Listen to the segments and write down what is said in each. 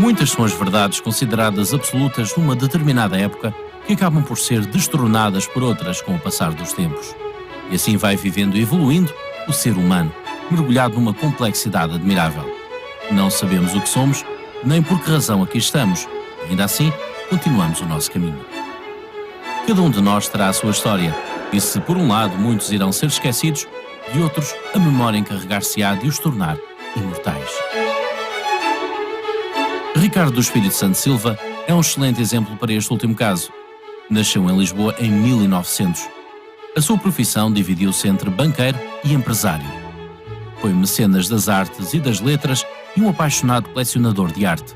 Muitas são as verdades consideradas absolutas numa determinada época que acabam por ser destronadas por outras com o passar dos tempos. E assim vai vivendo e evoluindo o ser humano, mergulhado numa complexidade admirável. Não sabemos o que somos, nem por que razão aqui estamos. Ainda assim, continuamos o nosso caminho. Cada um de nós terá a sua história, e se por um lado muitos irão ser esquecidos, de outros a memória encarregar-se-á de os tornar imortais. Ricardo do Espírito Santo Silva é um excelente exemplo para este último caso. Nasceu em Lisboa em 1900. A sua profissão dividiu-se entre banqueiro e empresário. Foi mecenas das artes e das letras e um apaixonado colecionador de arte.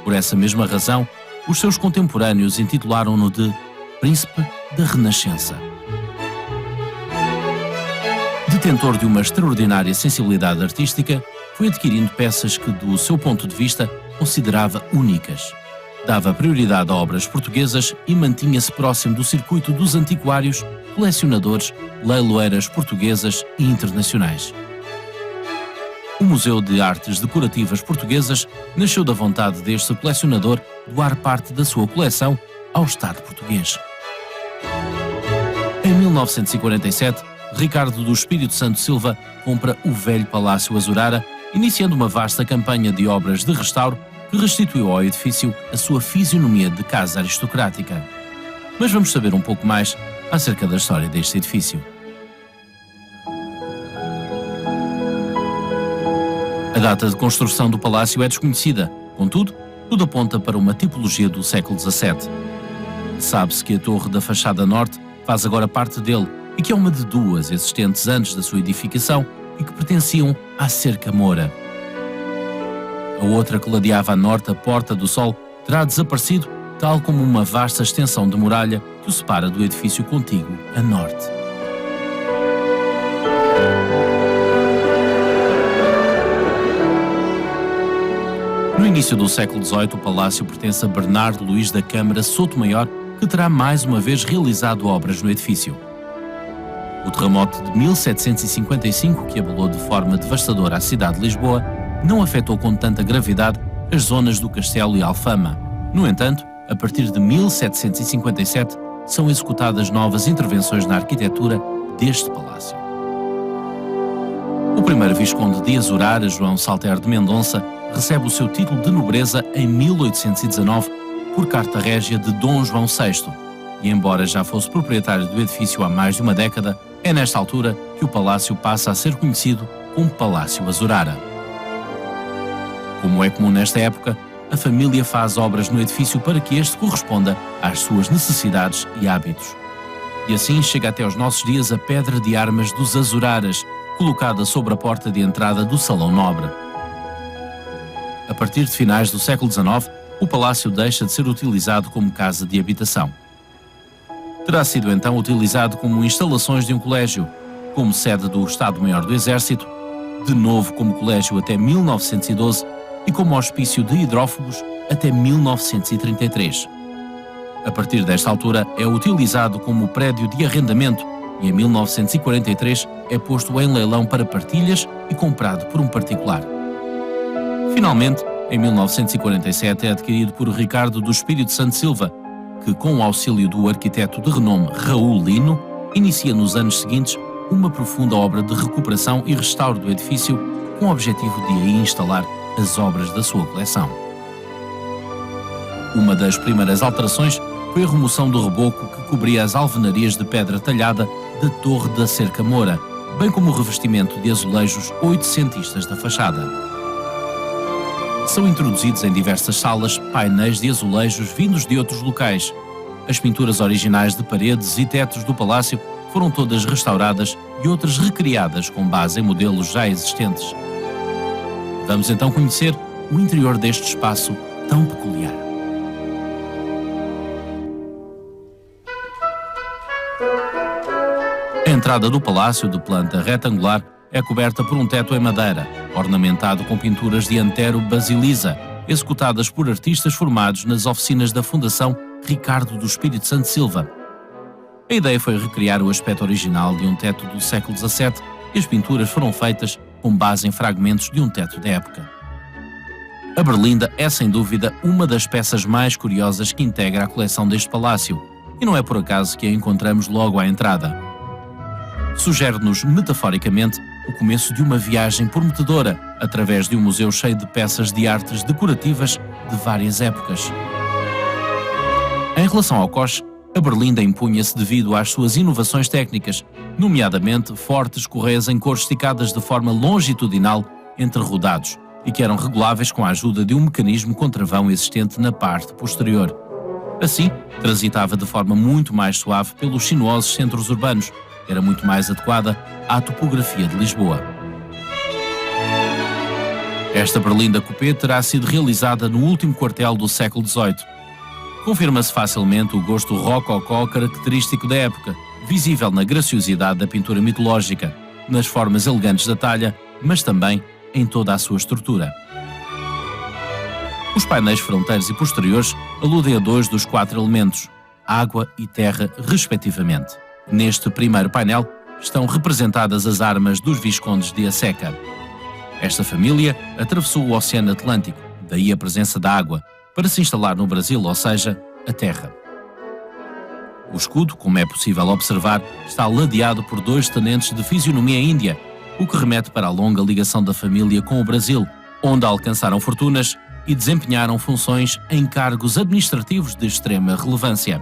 Por essa mesma razão, os seus contemporâneos intitularam-no de Príncipe da Renascença. Detentor de uma extraordinária sensibilidade artística, foi adquirindo peças que, do seu ponto de vista, considerava únicas. Dava prioridade a obras portuguesas e mantinha-se próximo do circuito dos antiquários, colecionadores, leiloeiras portuguesas e internacionais. O Museu de Artes Decorativas Portuguesas nasceu da vontade deste colecionador doar parte da sua coleção ao Estado português. Em 1947, Ricardo do Espírito Santo Silva compra o velho Palácio Azurara, iniciando uma vasta campanha de obras de restauro que restituiu ao edifício a sua fisionomia de casa aristocrática. Mas vamos saber um pouco mais acerca da história deste edifício. A data de construção do palácio é desconhecida, contudo, tudo aponta para uma tipologia do século XVII. Sabe-se que a torre da fachada norte faz agora parte dele e que é uma de duas existentes antes da sua edificação e que pertenciam à Cerca Moura. A outra que ladeava a norte a Porta do Sol terá desaparecido, tal como uma vasta extensão de muralha que o separa do edifício contíguo a norte. No início do século XVIII, o palácio pertence a Bernardo Luís da Câmara Sotomayor, que terá mais uma vez realizado obras no edifício. O terremoto de 1755, que abalou de forma devastadora a cidade de Lisboa, não afetou com tanta gravidade as zonas do Castelo e Alfama. No entanto, a partir de 1757, são executadas novas intervenções na arquitetura deste palácio. O primeiro Visconde de Azurara, João Salter de Mendonça, recebe o seu título de nobreza em 1819 por carta régia de Dom João VI, e embora já fosse proprietário do edifício há mais de uma década, é nesta altura que o palácio passa a ser conhecido como Palácio Azurara. Como é comum nesta época, a família faz obras no edifício para que este corresponda às suas necessidades e hábitos. E assim chega até aos nossos dias a pedra de armas dos Azuraras, colocada sobre a porta de entrada do Salão Nobre. A partir de finais do século XIX, o palácio deixa de ser utilizado como casa de habitação. Terá sido então utilizado como instalações de um colégio, como sede do Estado-Maior do Exército, de novo como colégio até 1912 e como hospício de hidrófobos até 1933. A partir desta altura é utilizado como prédio de arrendamento e em 1943 é posto em leilão para partilhas e comprado por um particular. Finalmente, em 1947 é adquirido por Ricardo do Espírito Santo Silva, que, com o auxílio do arquiteto de renome Raul Lino, inicia nos anos seguintes uma profunda obra de recuperação e restauro do edifício com o objetivo de aí instalar as obras da sua coleção. Uma das primeiras alterações foi a remoção do reboco que cobria as alvenarias de pedra talhada da Torre da Cerca Moura, bem como o revestimento de azulejos oitocentistas da fachada. São introduzidos em diversas salas painéis de azulejos vindos de outros locais. As pinturas originais de paredes e tetos do palácio foram todas restauradas e outras recriadas com base em modelos já existentes. Vamos então conhecer o interior deste espaço tão peculiar. A entrada do palácio, de planta retangular, é coberta por um teto em madeira, ornamentado com pinturas de Antero Basilisa, executadas por artistas formados nas oficinas da Fundação Ricardo do Espírito Santo Silva. A ideia foi recriar o aspecto original de um teto do século XVII e as pinturas foram feitas com base em fragmentos de um teto da época. A berlinda é sem dúvida uma das peças mais curiosas que integra a coleção deste palácio, e não é por acaso que a encontramos logo à entrada. Sugere-nos, metaforicamente, o começo de uma viagem prometedora através de um museu cheio de peças de artes decorativas de várias épocas. Em relação ao coche, a berlinda impunha-se devido às suas inovações técnicas, nomeadamente fortes correias em cor esticadas de forma longitudinal entre rodados e que eram reguláveis com a ajuda de um mecanismo com travão existente na parte posterior. Assim, transitava de forma muito mais suave pelos sinuosos centros urbanos, era muito mais adequada à topografia de Lisboa. Esta berlinda coupé terá sido realizada no último quartel do século XVIII. Confirma-se facilmente o gosto rococó característico da época, visível na graciosidade da pintura mitológica, nas formas elegantes da talha, mas também em toda a sua estrutura. Os painéis fronteiros e posteriores aludem a 2 dos 4 elementos, água e terra, respectivamente. Neste primeiro painel estão representadas as armas dos Viscondes de Asseca. Esta família atravessou o Oceano Atlântico, daí a presença da água, para se instalar no Brasil, ou seja, a terra. O escudo, como é possível observar, está ladeado por 2 tenentes de fisionomia índia, o que remete para a longa ligação da família com o Brasil, onde alcançaram fortunas e desempenharam funções em cargos administrativos de extrema relevância.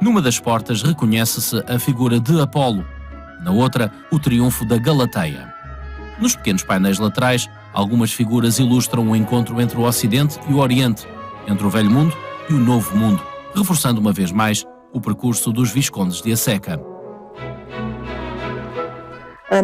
Numa das portas reconhece-se a figura de Apolo, na outra, o triunfo da Galateia. Nos pequenos painéis laterais, algumas figuras ilustram o encontro entre o Ocidente e o Oriente, entre o Velho Mundo e o Novo Mundo, reforçando uma vez mais o percurso dos Viscondes de Asseca.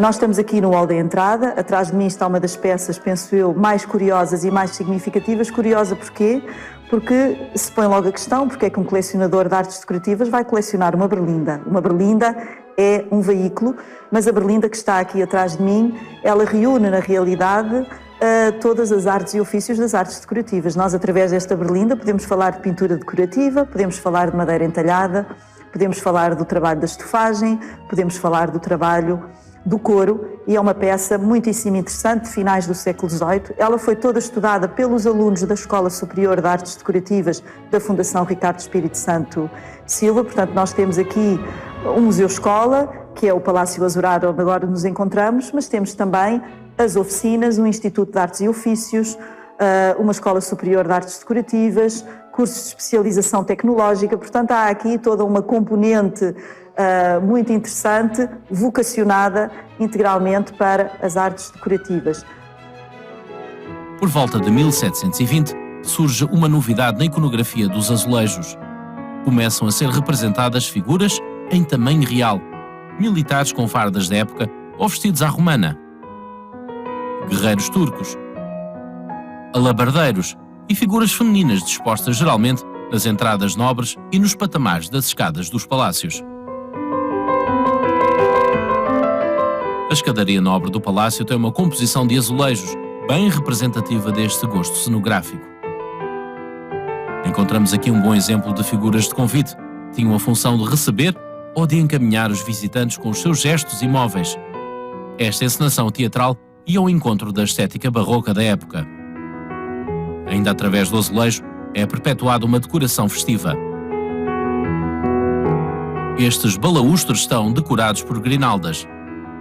Nós estamos aqui no hall da entrada, atrás de mim está uma das peças, penso eu, mais curiosas e mais significativas. Curiosa porquê? Porque se põe logo a questão, porque é que um colecionador de artes decorativas vai colecionar uma berlinda? Uma berlinda é um veículo, mas a berlinda que está aqui atrás de mim, ela reúne na realidade todas as artes e ofícios das artes decorativas. Nós, através desta berlinda, podemos falar de pintura decorativa, podemos falar de madeira entalhada, podemos falar do trabalho da estofagem, podemos falar do trabalho do couro, e é uma peça muitíssimo interessante, de finais do século XVIII. Ela foi toda estudada pelos alunos da Escola Superior de Artes Decorativas da Fundação Ricardo Espírito Santo Silva. Portanto, nós temos aqui um museu-escola, que é o Palácio Azurado, onde agora nos encontramos, mas temos também as oficinas, um Instituto de Artes e Ofícios, uma Escola Superior de Artes Decorativas, cursos de especialização tecnológica. Portanto, há aqui toda uma componente muito interessante, vocacionada integralmente para as artes decorativas. Por volta de 1720, surge uma novidade na iconografia dos azulejos. Começam a ser representadas figuras em tamanho real, militares com fardas da época ou vestidos à romana, guerreiros turcos, alabardeiros e figuras femininas dispostas geralmente nas entradas nobres e nos patamares das escadas dos palácios. A escadaria nobre do palácio tem uma composição de azulejos, bem representativa deste gosto cenográfico. Encontramos aqui um bom exemplo de figuras de convite. Tinham a função de receber ou de encaminhar os visitantes com os seus gestos e móveis. Esta encenação teatral ia ao encontro da estética barroca da época. Ainda através do azulejo é perpetuada uma decoração festiva. Estes balaústres estão decorados por grinaldas.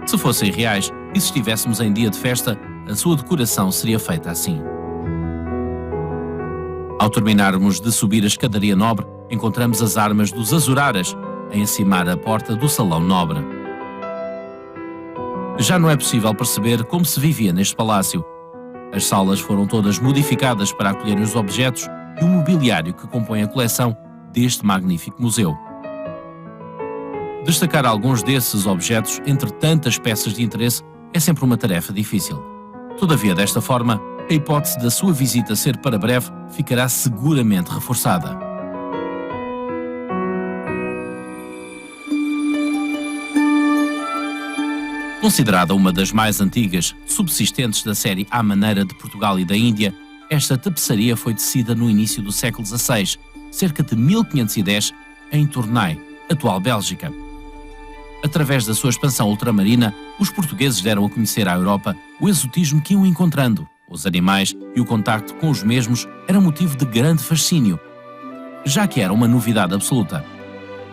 Se fossem reais e se estivéssemos em dia de festa, a sua decoração seria feita assim. Ao terminarmos de subir a escadaria nobre, encontramos as armas dos azuraras a encimar a porta do salão nobre. Já não é possível perceber como se vivia neste palácio. As salas foram todas modificadas para acolherem os objetos e o mobiliário que compõe a coleção deste magnífico museu. Destacar alguns desses objetos entre tantas peças de interesse é sempre uma tarefa difícil. Todavia, desta forma, a hipótese da sua visita ser para breve ficará seguramente reforçada. Considerada uma das mais antigas subsistentes da série à maneira de Portugal e da Índia, esta tapeçaria foi tecida no início do século XVI, cerca de 1510, em Tournai, atual Bélgica. Através da sua expansão ultramarina, os portugueses deram a conhecer à Europa o exotismo que iam encontrando, Os animais e o contacto com os mesmos era motivo de grande fascínio, já que era uma novidade absoluta.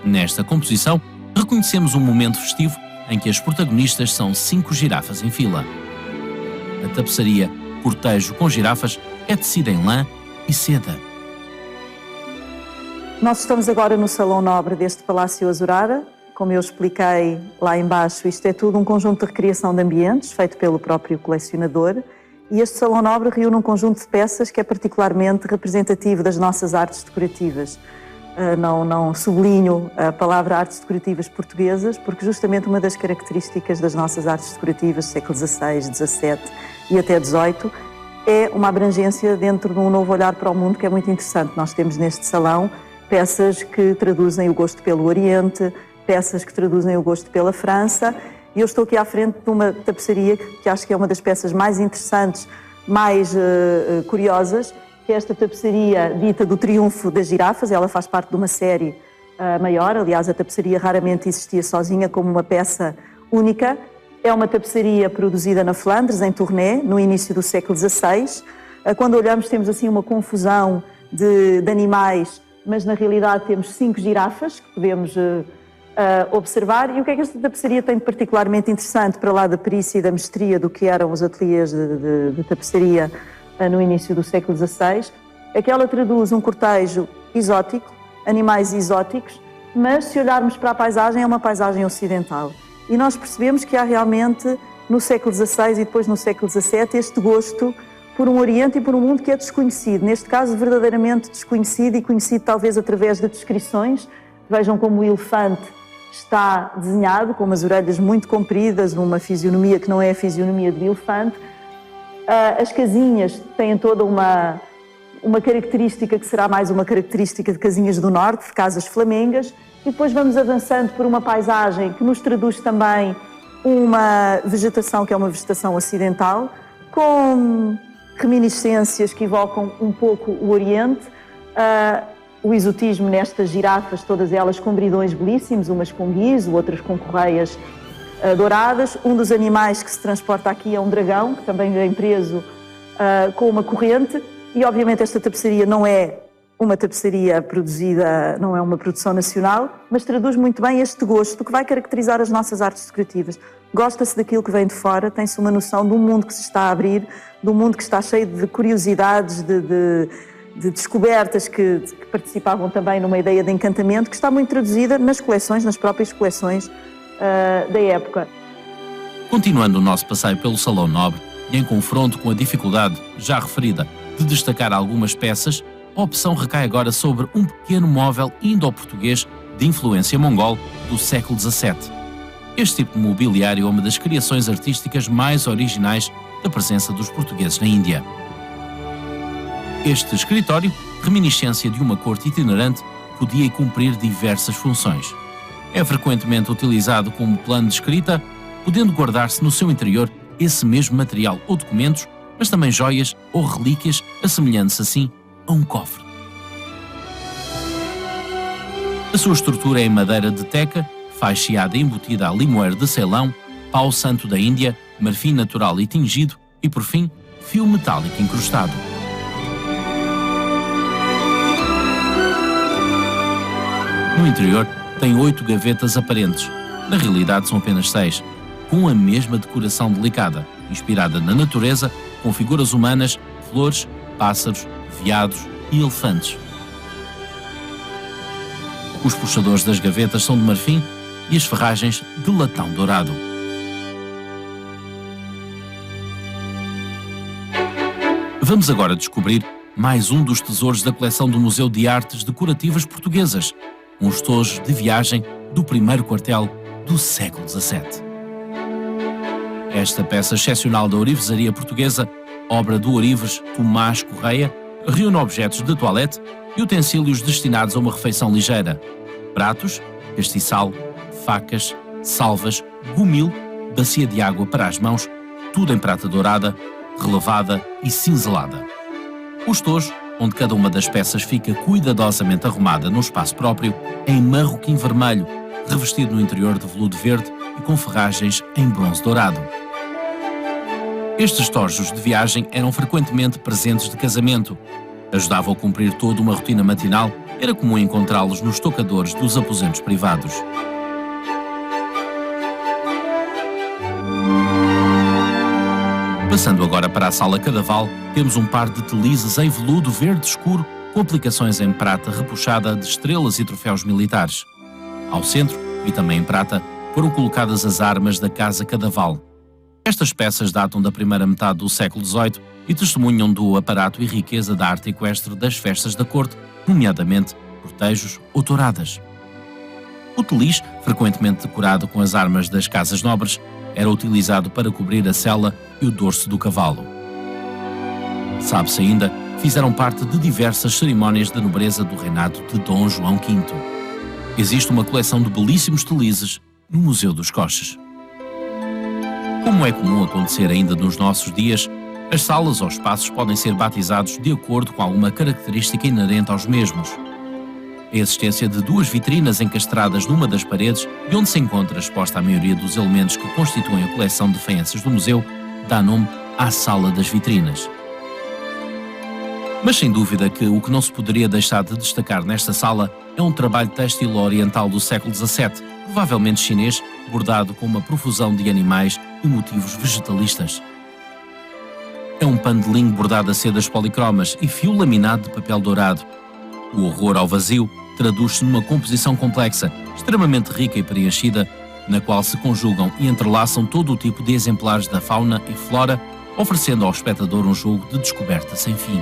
Nesta composição, reconhecemos um momento festivo em que as protagonistas são 5 girafas em fila. A tapeçaria Cortejo com girafas é tecida em lã e seda. Nós estamos agora no Salão Nobre deste Palácio Azurara. Como eu expliquei lá embaixo, isto é tudo um conjunto de recriação de ambientes, feito pelo próprio colecionador. E este Salão Nobre reúne um conjunto de peças que é particularmente representativo das nossas artes decorativas. Não sublinho a palavra artes decorativas portuguesas, porque justamente uma das características das nossas artes decorativas, século XVI, XVII e até XVIII, é uma abrangência dentro de um novo olhar para o mundo que é muito interessante. Nós temos neste salão peças que traduzem o gosto pelo Oriente, peças que traduzem o gosto pela França, e eu estou aqui à frente de uma tapeçaria que acho que é uma das peças mais interessantes, mais curiosas, que é esta tapeçaria dita do Triunfo das Girafas. Ela faz parte de uma série maior. Aliás, a tapeçaria raramente existia sozinha como uma peça única. É uma tapeçaria produzida na Flandres, em Tournai, no início do século XVI. Quando olhamos, temos assim uma confusão de animais, mas na realidade temos 5 girafas que podemos observar. E o que é que esta tapeçaria tem de particularmente interessante, para lá da perícia e da mestria do que eram os ateliês de tapeçaria no início do século XVI, é que ela traduz um cortejo exótico, animais exóticos, mas se olharmos para a paisagem, é uma paisagem ocidental. E nós percebemos que há realmente, no século XVI e depois no século XVII, este gosto por um Oriente e por um mundo que é desconhecido, neste caso verdadeiramente desconhecido e conhecido talvez através de descrições. Vejam como o elefante está desenhado, com umas orelhas muito compridas, uma fisionomia que não é a fisionomia de elefante. As casinhas têm toda uma característica que será mais uma característica de casinhas do norte, de casas flamengas, e depois vamos avançando por uma paisagem que nos traduz também uma vegetação que é uma vegetação ocidental, com reminiscências que evocam um pouco o Oriente, o exotismo nestas girafas, todas elas com bridões belíssimos, umas com guiso, outras com correias douradas. Um dos animais que se transporta aqui é um dragão, que também vem preso com uma corrente, e obviamente esta tapeçaria não é uma tapeçaria produzida, não é uma produção nacional, mas traduz muito bem este gosto que vai caracterizar as nossas artes decorativas. Gosta-se daquilo que vem de fora, tem-se uma noção de um mundo que se está a abrir, de um mundo que está cheio de curiosidades, de descobertas que participavam também numa ideia de encantamento, que está muito traduzida nas coleções, nas próprias coleções da época. Continuando o nosso passeio pelo Salão Nobre e em confronto com a dificuldade já referida de destacar algumas peças, a opção recai agora sobre um pequeno móvel indo-português de influência mongol do século XVII. Este tipo de mobiliário é uma das criações artísticas mais originais da presença dos portugueses na Índia. Este escritório, reminiscência de uma corte itinerante, podia cumprir diversas funções. É frequentemente utilizado como plano de escrita, podendo guardar-se no seu interior esse mesmo material ou documentos, mas também joias ou relíquias, assemelhando-se assim a um cofre. A sua estrutura é em madeira de teca, faixeada e embutida a limoeiro de Ceilão, pau santo da Índia, marfim natural e tingido e, por fim, fio metálico incrustado. No interior, tem 8 gavetas aparentes, na realidade são apenas 6, com a mesma decoração delicada, inspirada na natureza, com figuras humanas, flores, pássaros, veados e elefantes. Os puxadores das gavetas são de marfim e as ferragens de latão dourado. Vamos agora descobrir mais um dos tesouros da coleção do Museu de Artes Decorativas Portuguesas, um estojo de viagem do primeiro quartel do século XVII. Esta peça excepcional da orivesaria portuguesa, obra do orives Tomás Correia, reúne objetos de toilette e utensílios destinados a uma refeição ligeira: pratos, castiçal, facas, salvas, gomil, bacia de água para as mãos, tudo em prata dourada, relevada e cinzelada. O estojo, onde cada uma das peças fica cuidadosamente arrumada num espaço próprio, é em marroquim vermelho, revestido no interior de veludo verde e com ferragens em bronze dourado. Estes tojos de viagem eram frequentemente presentes de casamento. Ajudavam a cumprir toda uma rotina matinal. Era comum encontrá-los nos tocadores dos aposentos privados. Passando agora para a sala cadaval, temos um par de telizes em veludo verde escuro com aplicações em prata repuxada de estrelas e troféus militares. Ao centro, e também em prata, foram colocadas as armas da Casa Cadaval. Estas peças datam da primeira metade do século XVIII e testemunham do aparato e riqueza da arte equestre das festas da corte, nomeadamente cortejos ou touradas. O teliz, frequentemente decorado com as armas das casas nobres, era utilizado para cobrir a sela e o dorso do cavalo. Sabe-se ainda que fizeram parte de diversas cerimónias da nobreza do reinado de Dom João V. Existe uma coleção de belíssimos telizes no Museu dos Coches. Como é comum acontecer ainda nos nossos dias, as salas ou espaços podem ser batizados de acordo com alguma característica inerente aos mesmos. A existência de duas vitrinas encastradas numa das paredes, de onde se encontra exposta a maioria dos elementos que constituem a coleção de faianças do museu, dá nome à Sala das Vitrinas. Mas sem dúvida que o que não se poderia deixar de destacar nesta sala é um trabalho têxtil oriental do século XVII, provavelmente chinês, bordado com uma profusão de animais e motivos vegetalistas. É um pano de linho bordado a sedas policromas e fio laminado de papel dourado. O horror ao vazio traduz-se numa composição complexa, extremamente rica e preenchida, na qual se conjugam e entrelaçam todo o tipo de exemplares da fauna e flora, oferecendo ao espectador um jogo de descoberta sem fim.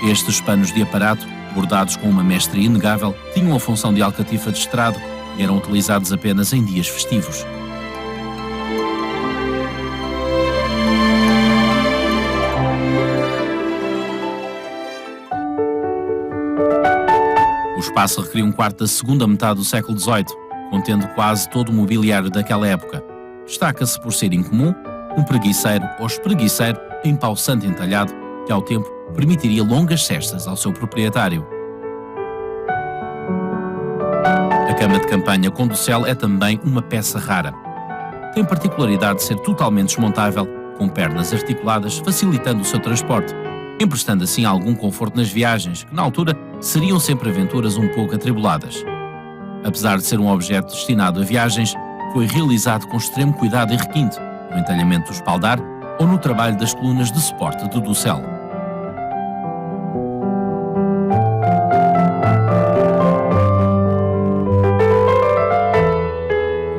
Estes panos de aparato, bordados com uma mestria inegável, tinham a função de alcatifa de estrado e eram utilizados apenas em dias festivos. O espaço recria um quarto da segunda metade do século XVIII, contendo quase todo o mobiliário daquela época. Destaca-se por ser incomum um preguiceiro ou espreguiceiro em pau santo entalhado, que ao tempo permitiria longas cestas ao seu proprietário. A cama de campanha com dossel é também uma peça rara. Tem a particularidade de ser totalmente desmontável, com pernas articuladas, facilitando o seu transporte, emprestando assim algum conforto nas viagens, que na altura seriam sempre aventuras um pouco atribuladas. Apesar de ser um objeto destinado a viagens, foi realizado com extremo cuidado e requinte, no entalhamento do espaldar ou no trabalho das colunas de suporte do dossel.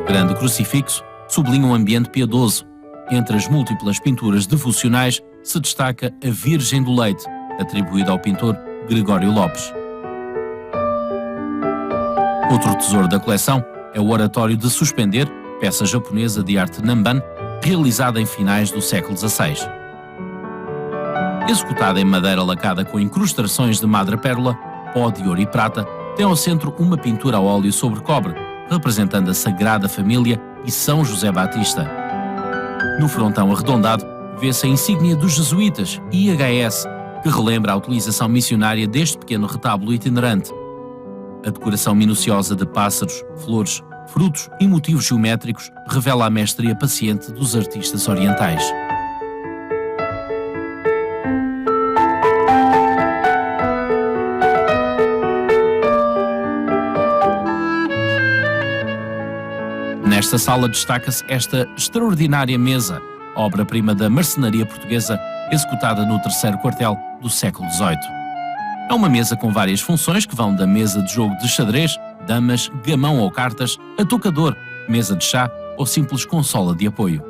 O grande crucifixo sublinha um ambiente piedoso. Entre as múltiplas pinturas devocionais se destaca a Virgem do Leite, atribuída ao pintor Gregório Lopes. Outro tesouro da coleção é o Oratório de Suspender, peça japonesa de arte Namban, realizada em finais do século XVI. Executada em madeira lacada com incrustações de madrepérola, pó de ouro e prata, tem ao centro uma pintura a óleo sobre cobre, representando a Sagrada Família e São José Batista. No frontão arredondado, vê-se a insígnia dos jesuítas, IHS, que relembra a utilização missionária deste pequeno retábulo itinerante. A decoração minuciosa de pássaros, flores, frutos e motivos geométricos revela a mestria paciente dos artistas orientais. Nesta sala destaca-se esta extraordinária mesa, obra-prima da marcenaria portuguesa, executada no terceiro quartel do século XVIII. É uma mesa com várias funções que vão da mesa de jogo de xadrez, damas, gamão ou cartas, a tocador, mesa de chá ou simples consola de apoio.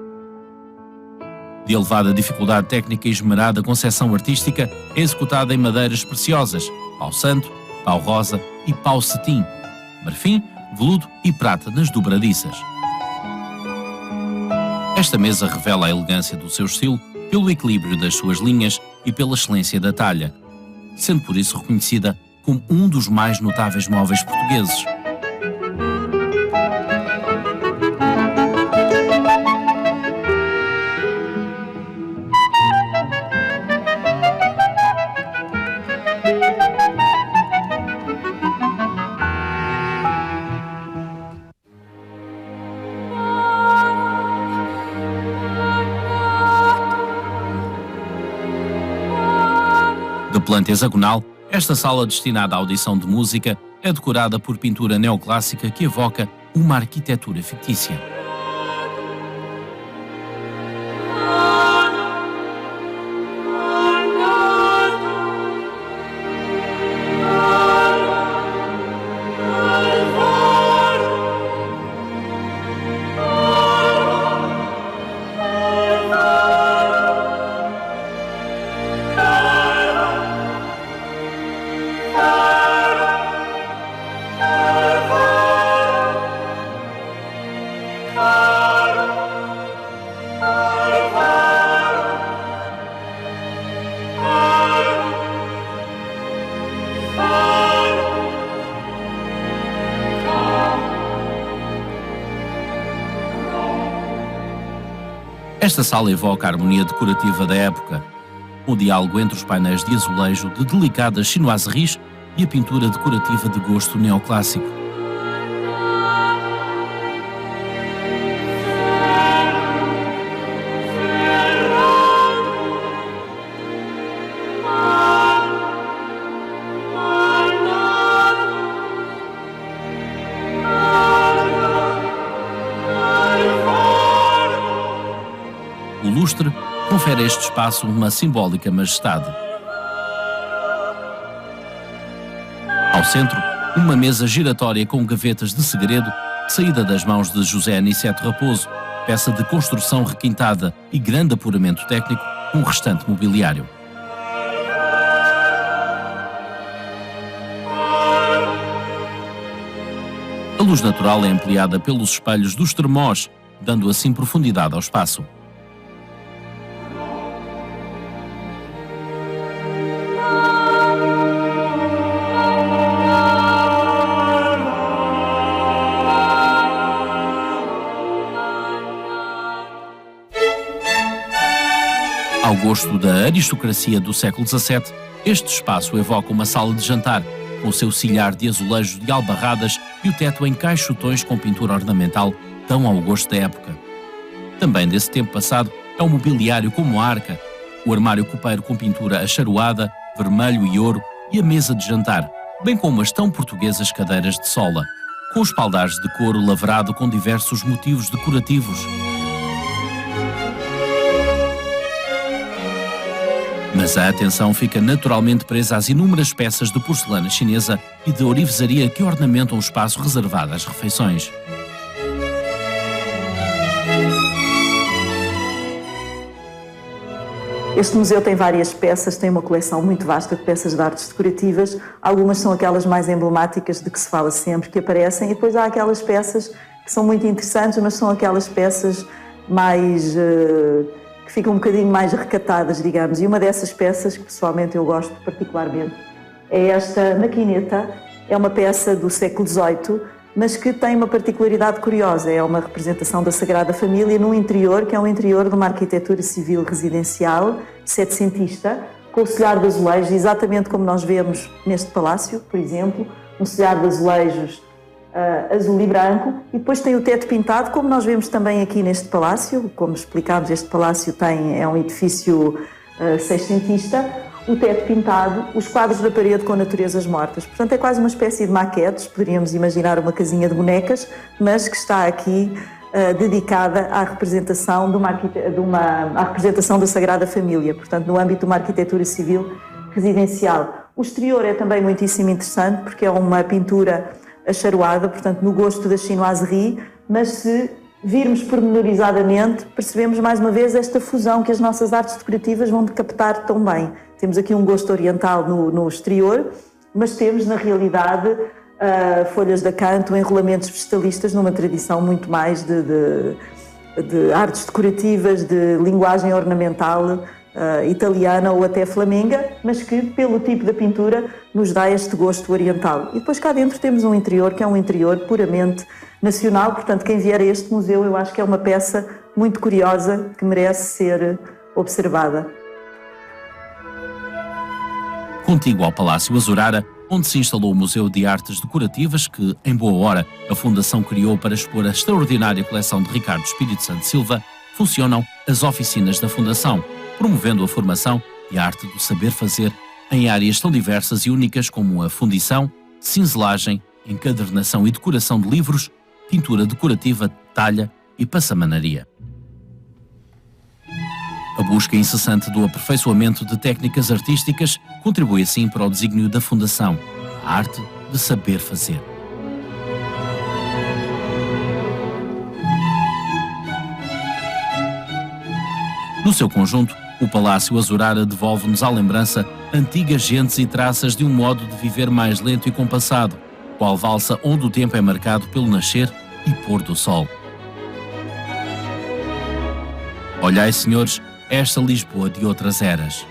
De elevada dificuldade técnica e esmerada concepção artística, é executada em madeiras preciosas, pau santo, pau rosa e pau cetim, marfim, veludo e prata nas dobradiças. Esta mesa revela a elegância do seu estilo pelo equilíbrio das suas linhas e pela excelência da talha, sendo por isso reconhecida como um dos mais notáveis móveis portugueses. De planta hexagonal, esta sala destinada à audição de música é decorada por pintura neoclássica que evoca uma arquitetura fictícia. Esta sala evoca a harmonia decorativa da época, o diálogo entre os painéis de azulejo de delicadas chinoiseries e a pintura decorativa de gosto neoclássico. O lustre confere a este espaço uma simbólica majestade. Ao centro, uma mesa giratória com gavetas de segredo, saída das mãos de José Aniceto Raposo, peça de construção requintada e grande apuramento técnico com o restante mobiliário. A luz natural é ampliada pelos espelhos dos termós, dando assim profundidade ao espaço. Ao gosto da aristocracia do século XVII, este espaço evoca uma sala de jantar, com o seu silhar de azulejo de albarradas e o teto em caixotões com pintura ornamental, tão ao gosto da época. Também desse tempo passado é o mobiliário como a arca, o armário copeiro com pintura acharoada, vermelho e ouro e a mesa de jantar, bem como as tão portuguesas cadeiras de sola, com os paldares de couro lavrado com diversos motivos decorativos. Mas a atenção fica naturalmente presa às inúmeras peças de porcelana chinesa e de orivesaria que ornamentam o espaço reservado às refeições. Este museu tem várias peças, tem uma coleção muito vasta de peças de artes decorativas. Algumas são aquelas mais emblemáticas de que se fala sempre, que aparecem, e depois há aquelas peças que são muito interessantes, mas são aquelas peças mais... que ficam um bocadinho mais recatadas, digamos. E uma dessas peças, que pessoalmente eu gosto particularmente, é esta maquineta. É uma peça do século XVIII, mas que tem uma particularidade curiosa. É uma representação da Sagrada Família num interior, que é um interior de uma arquitetura civil residencial, setecentista, com o solhar de azulejos, exatamente como nós vemos neste palácio, por exemplo, um solhar de azulejos azul e branco, e depois tem o teto pintado, como nós vemos também aqui neste palácio. Como explicámos, este palácio é um edifício seiscentista, o teto pintado, os quadros da parede com naturezas mortas. Portanto, é quase uma espécie de maquetes, poderíamos imaginar uma casinha de bonecas, mas que está aqui dedicada à representação, à representação da Sagrada Família, portanto, no âmbito de uma arquitetura civil residencial. O exterior é também muitíssimo interessante, porque é uma pintura acharoada, portanto, no gosto da chinoiserie, mas se virmos pormenorizadamente, percebemos mais uma vez esta fusão que as nossas artes decorativas vão captar tão bem. Temos aqui um gosto oriental no exterior, mas temos, na realidade, folhas de acanto, enrolamentos vegetalistas, numa tradição muito mais de artes decorativas, de linguagem ornamental italiana ou até flamenga, mas que, pelo tipo da pintura, nos dá este gosto oriental. E depois cá dentro temos um interior que é um interior puramente nacional, portanto, quem vier a este museu, eu acho que é uma peça muito curiosa que merece ser observada. Contíguo ao Palácio Azurara, onde se instalou o Museu de Artes Decorativas que, em boa hora, a Fundação criou para expor a extraordinária coleção de Ricardo Espírito Santo Silva, funcionam as oficinas da Fundação, promovendo a formação e a arte do saber fazer em áreas tão diversas e únicas como a fundição, cinzelagem, encadernação e decoração de livros, pintura decorativa, talha e passamanaria. A busca incessante do aperfeiçoamento de técnicas artísticas contribui assim para o desígnio da Fundação, a arte de saber fazer. No seu conjunto, o Palácio Azurara devolve-nos à lembrança antigas gentes e traças de um modo de viver mais lento e compassado, qual valsa onde o tempo é marcado pelo nascer e pôr do sol. Olhai, senhores, esta Lisboa de outras eras.